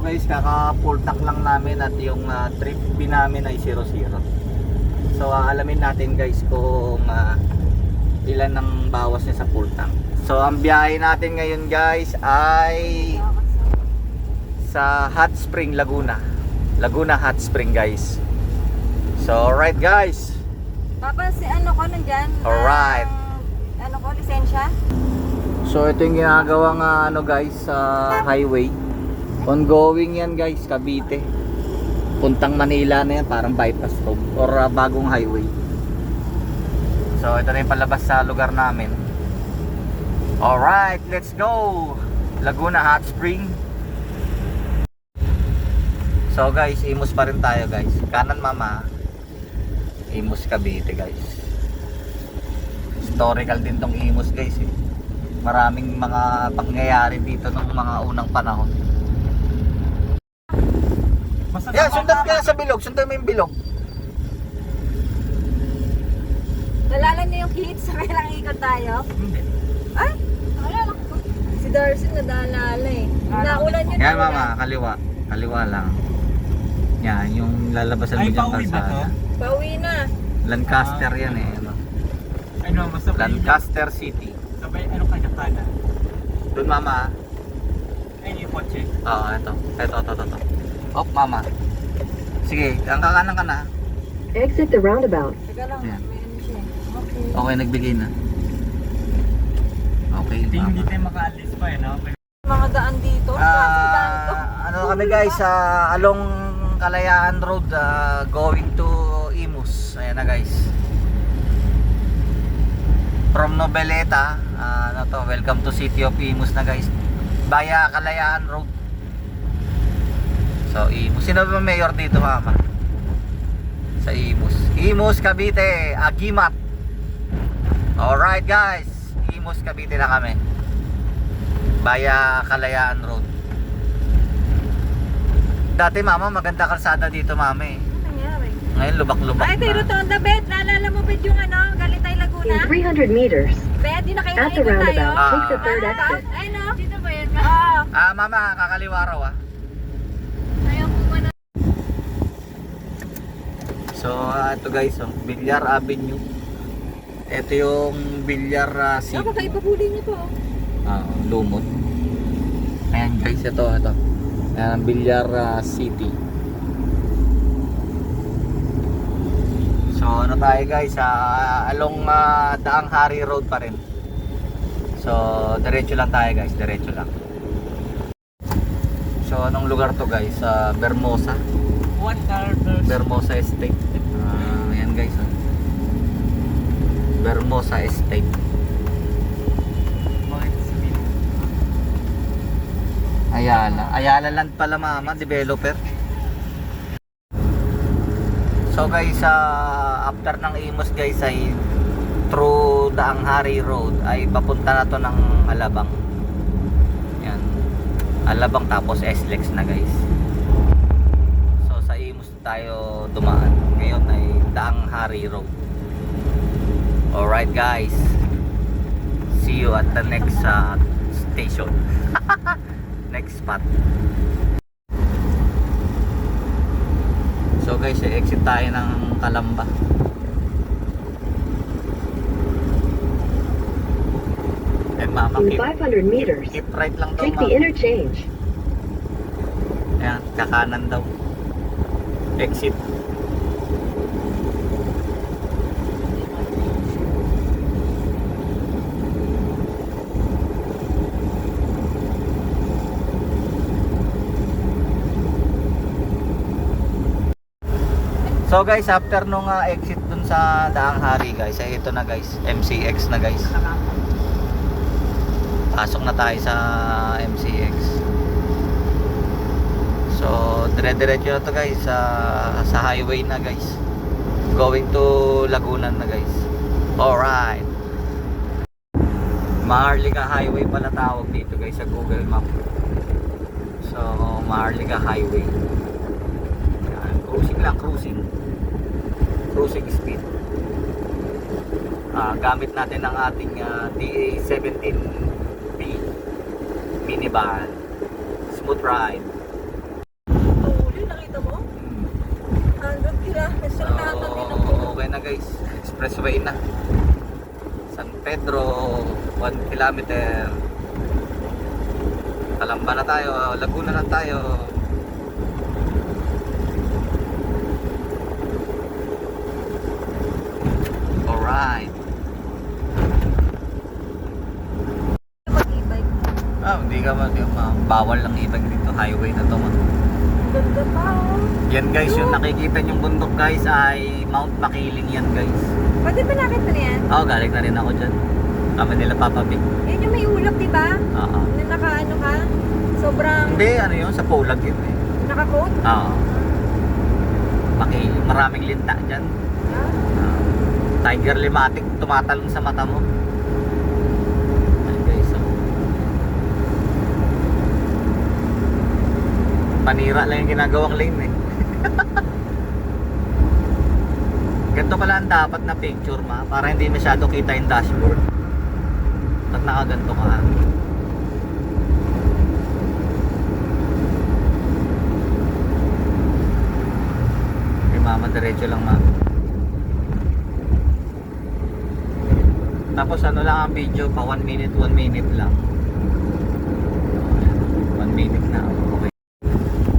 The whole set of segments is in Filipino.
guys, kaka-full tank lang namin at yung trip B namin ay 00. So alamin natin guys kung ilan ang bawas niya sa full tank. So ang biyahe natin ngayon guys ay sa Hot Spring, Laguna Hot Spring guys. So alright guys. Papa, si ano ko nandyan? Alright. Ano ko, lisensya? So ito yung ginagawang ano guys sa highway. Ongoing yan guys, Cavite. Puntang Manila na yan, parang bypass road or bagong highway. So ito na yung palabas sa lugar namin. Alright, let's go! Laguna Hot Spring. So guys, Imus pa rin tayo guys. Kanan mama, Imus Cavite guys. Historical din tong Imus guys eh. Maraming mga pangyayari dito nung mga unang panahon. Yeah, sundan ka sa bilog. Sundan mo yung bilog. Nalala niyo yung kids sa kailang ikot tayo? Hindi. Ay? Nalala ko. Si Darcy nadaalala eh. Naulan yun. Yan mama, kaliwa. Kaliwa lang. Yan, yung lalabasan mo dyan kalsada. Pauwi na. Lancaster yan eh. Ano, masabay Lancaster City. sabay, ano kanya kana? Doon mama. Ay, yung kotse. Oo, ito. Ito. Op mama. Sige, ang kakanan ka na. Exit the roundabout. Teka lang, Yan. may ano siya. Okay. Okay, nagbigay na. Okay, Hindi mama. tayo makaalis pa eh, no? Mga daan dito. Daan to. Ano kami guys, along Kalayaan Road, going to Imus. Ayan na guys. From Noveleta, ano to, welcome to City of Imus na guys. Via Kalayaan Road. So Imus, sino ba mayor dito mama? Sa Imus. Imus Cavite, Agimat. Alright guys, Imus Cavite na kami. Via Kalayaan Road. Dati mama, maganda kalsada dito mama eh. Ano nangyari? Ngayon lubak-lubak Ay, pero na. Tonda, Bet, naalala mo Bet yung ano, Galitay Laguna? In 300 meters, Bet, di na kayo at the naikot tayo. roundabout, Ah. take the third exit. Ay, no? Dito ba yan? Oo. Mama, kakaliwa raw ah. Ayaw po ba na? So, ito guys, Villar Avenue. Ito yung Villar City. Ako, kayo pabuli niyo po. Lumot. Ayan guys, ito. Ayan, Villar City. So, ano tayo guys, along Daang Hari Road pa rin. So, diretso lang tayo guys, diretso lang. So, anong lugar to guys? Bermosa. What are those? Bermosa Estate. Ayan guys. Bermosa Estate. Bakit sabihin? Ayala Land pala mama, developer. So guys, after ng Imus guys ay through Daang Hari Road ay papunta na to ng Alabang. Yan. Alabang tapos SLEX na guys. So sa Imus tayo dumaan. Ngayon ay Daang Hari Road. Alright guys. See you at the next station. Next spot. So guys, exit tayo ng Calamba. And mama, In 500 meters, keep right lang daw take the mama. interchange. Ayan, kakanan daw. Exit. So guys, after nung exit dun sa Daang Hari guys, ay ito na guys, MCX na guys. Pasok na tayo sa MCX. So, dire-diretso na to guys sa highway na guys. Going to Laguna na guys. Alright. Maharlika Highway pala tawag dito guys sa Google Map. So, Maharlika Highway. Yan, cruising lang, cruising speed. Gamit natin ang ating TA17B minivan. Smooth ride. Wala, gusto So, na nakatabi ng puno. okay na guys. Expressway na. San Pedro, 1 kilometer. Kalamba na tayo, Laguna na tayo. Alright. Mag-e-bike. Hindi ka bawal lang ibag dito. Highway na to. Ganda pa oh. Yan guys, yung nakikita yung bundok guys ay Mount Makiling yan guys. Pwede ba nakita na yan? Galing na rin ako dyan. Kami nila Papa Big. Yan yung may ulap, di ba? Oo. Na naka-ano ka? Sobrang Hindi, ano yun, sa Pulag yun eh. naka-coat? Oo. Maraming linta dyan. Tiger limatic tumatalon sa mata mo. Ayan guys, so. Panira lang yung ginagawang lane eh. Ganito pala ang dapat na picture ma, para hindi masyado kita yung dashboard. Pag nakaganto ka. Okay mama, diretso lang ma. Tapos ano lang ang video pa, 1 minute lang. 1 minute na, okay.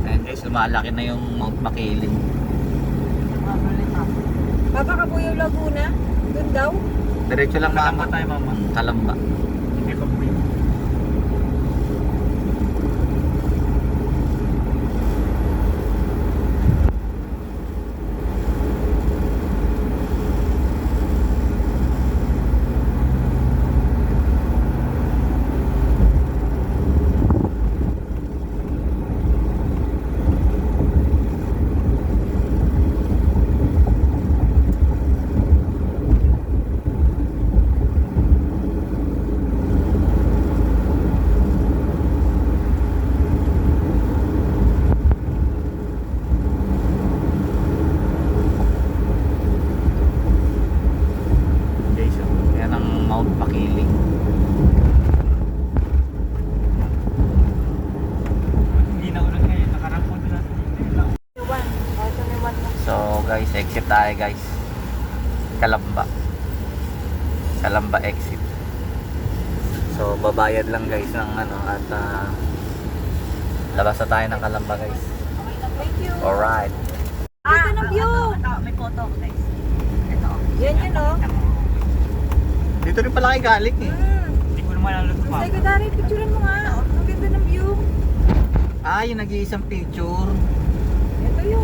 Ayan guys, lumalaki na yung Mount Makiling. Baba Kabuyaw, Laguna? Doon daw? Diretso lang Kalamba mama. tayo, mama. Kalamba. Hindi ko po yun. Guys, yan ang Mount Makiling. Hindi na ulan kayo. Nakarapon na natin. Iwan. Ito na iwan mo. So guys, exit tayo guys. Kalamba. Kalamba exit. So babayad lang guys ng ano at labas na tayo ng Kalamba guys. Thank you. Alright. Ito na view. May photo ako guys. Ito. Yan yun oh. Dito rin pala kayo galing eh. Hindi ko naman alam Ang pa. secondary, picturean mo nga. Ang ganda ng view. Yung nag-iisang picture. Ito yun.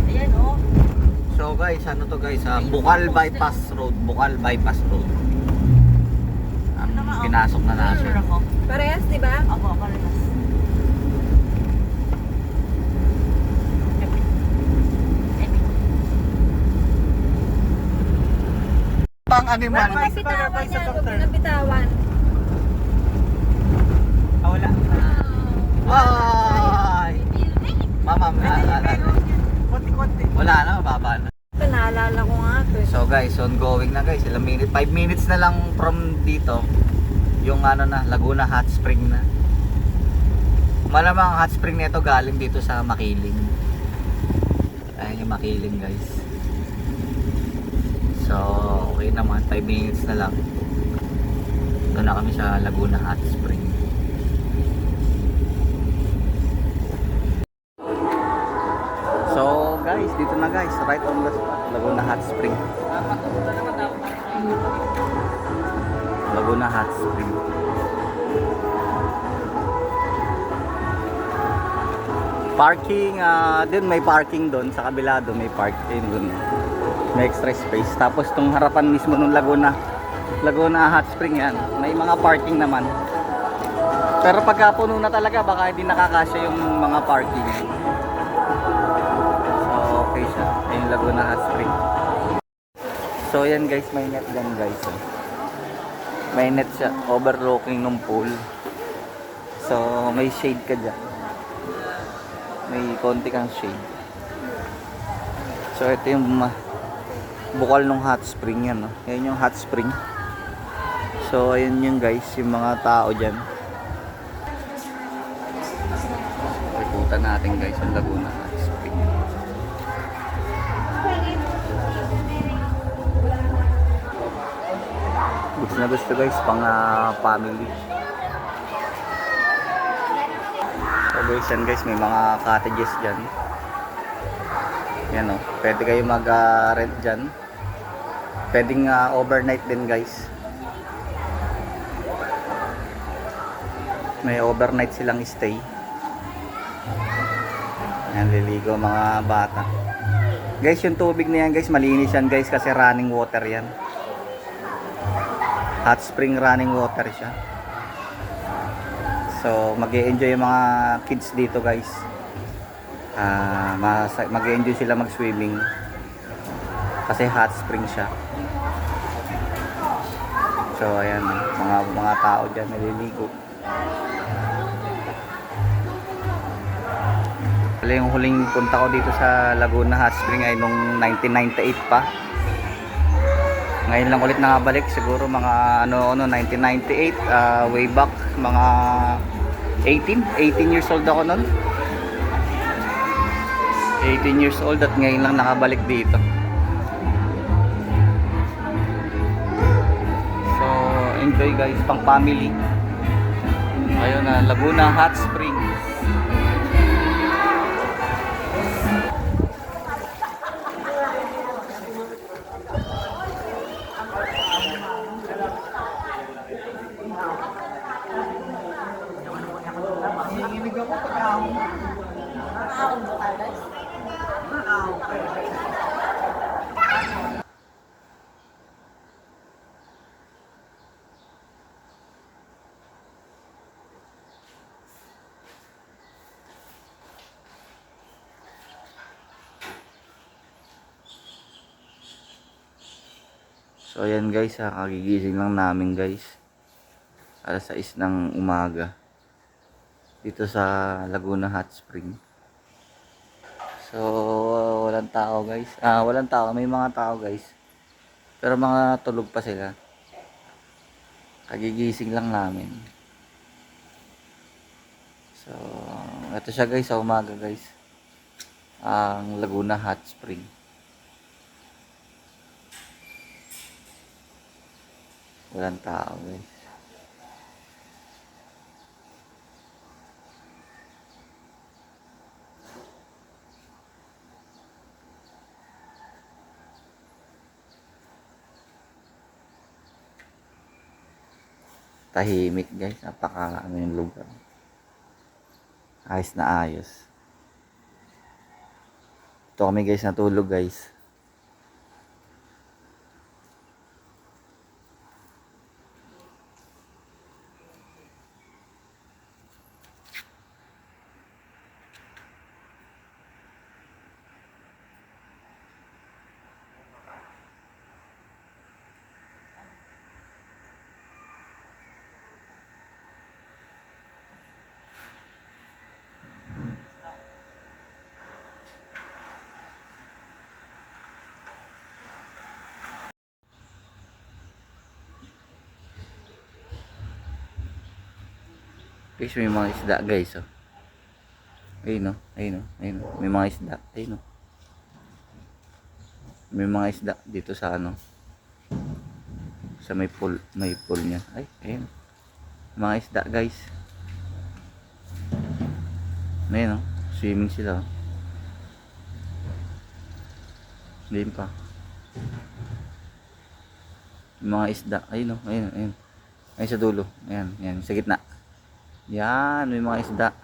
Ayan oh. So guys, ano to guys? Bukal Bypass Road. Bukal Bypass Road. Ang pinasok na natin. Sure ako. Parehas, di ba? Ako, parehas. Pang animal. Huwag mo na bitawan yan. Huwag mo na bitawan. Wala. Ay! Mama, Konti-konti. wala na, mababa na. Ito, naalala ko nga ito. So guys, ongoing na guys. Ilang minutes? 5 minutes na lang from dito. Yung ano na, Laguna Hot Spring na. Malamang ang hot spring nito galing dito sa Makiling. Ayan yung Makiling guys. So, okay naman. 5 minutes na lang. Doon na kami sa Laguna Hot Spring. So guys, dito na guys. Right on the spot. Laguna Hot Spring. Laguna Hot Spring. Parking, din may parking doon. Sa kabila doon may parking doon. May extra space. Tapos tong harapan mismo ng Laguna Hot Spring yan. May mga parking naman. Pero pagka puno na talaga, baka hindi nakakasya yung mga parking. So okay siya. Ayun Laguna Hot Spring. So yan guys, may net dyan guys. May net siya. Overlooking ng pool. So may shade ka dyan. May konti kang shade. So ito yung bukal ng hot spring yan, no? Yan yung hot spring. So ayun yun guys, yung mga tao dyan. May puta pupunta natin guys sa Laguna Hot Spring. Gusto na gusto guys, pang family. So guys, yan guys, may mga cottages dyan. Yan o, pwede kayo mag-rent dyan. Pwedeng overnight din guys. May overnight silang stay. Yan, liligo mga bata. Guys, yung tubig na yan guys, malinis yan guys kasi running water yan. Hot spring running water siya. So, mag-e-enjoy yung mga kids dito guys. Mag-e-enjoy sila mag-swimming. Kasi hot spring siya. So, ayan, mga tao dyan naliligo. Yung huling punta ko dito sa Laguna Hot Spring ay nung 1998 pa. Ngayon lang ulit nakabalik, siguro mga 1998, way back mga 18 years old ako noon. 18 years old at ngayon lang nakabalik dito. So, enjoy guys, pang family. Ayun na, Laguna Hot Spring. So ayan guys, kagigising lang namin guys. Alas 6 ng umaga. Dito sa Laguna Hot Spring. So walang tao guys. Walang tao, may mga tao guys. Pero mga tulog pa sila. Kagigising lang namin. So ito siya guys sa umaga guys. Ang Laguna Hot Spring. Walang tao guys. Tahimik guys, napaka yung lugar. Ayos na ayos. Ito kami guys, natulog guys. Guys, may mga isda guys, oh. Ayun, oh. Ayun, oh. Ayun, oh. May mga isda. Ayun, oh. May mga isda dito sa sa may pool niya. Ay, ayun. Mga isda guys. Ayun, oh. Swimming sila, oh. Ayun pa. Mga isda. Ayun, oh. Ayun, ayun. Ayun sa dulo. Ayan, ayan. Sa gitna. Yan, may mga isda.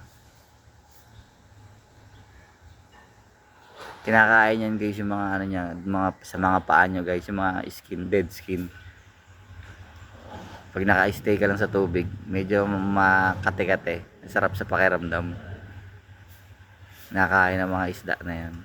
Kinakain yan guys yung mga niya, sa mga paa nyo guys, yung mga skin, dead skin. Pag naka-stay ka lang sa tubig, medyo makate-kate. Sarap sa pakiramdam. Nakakain ng mga isda na yan.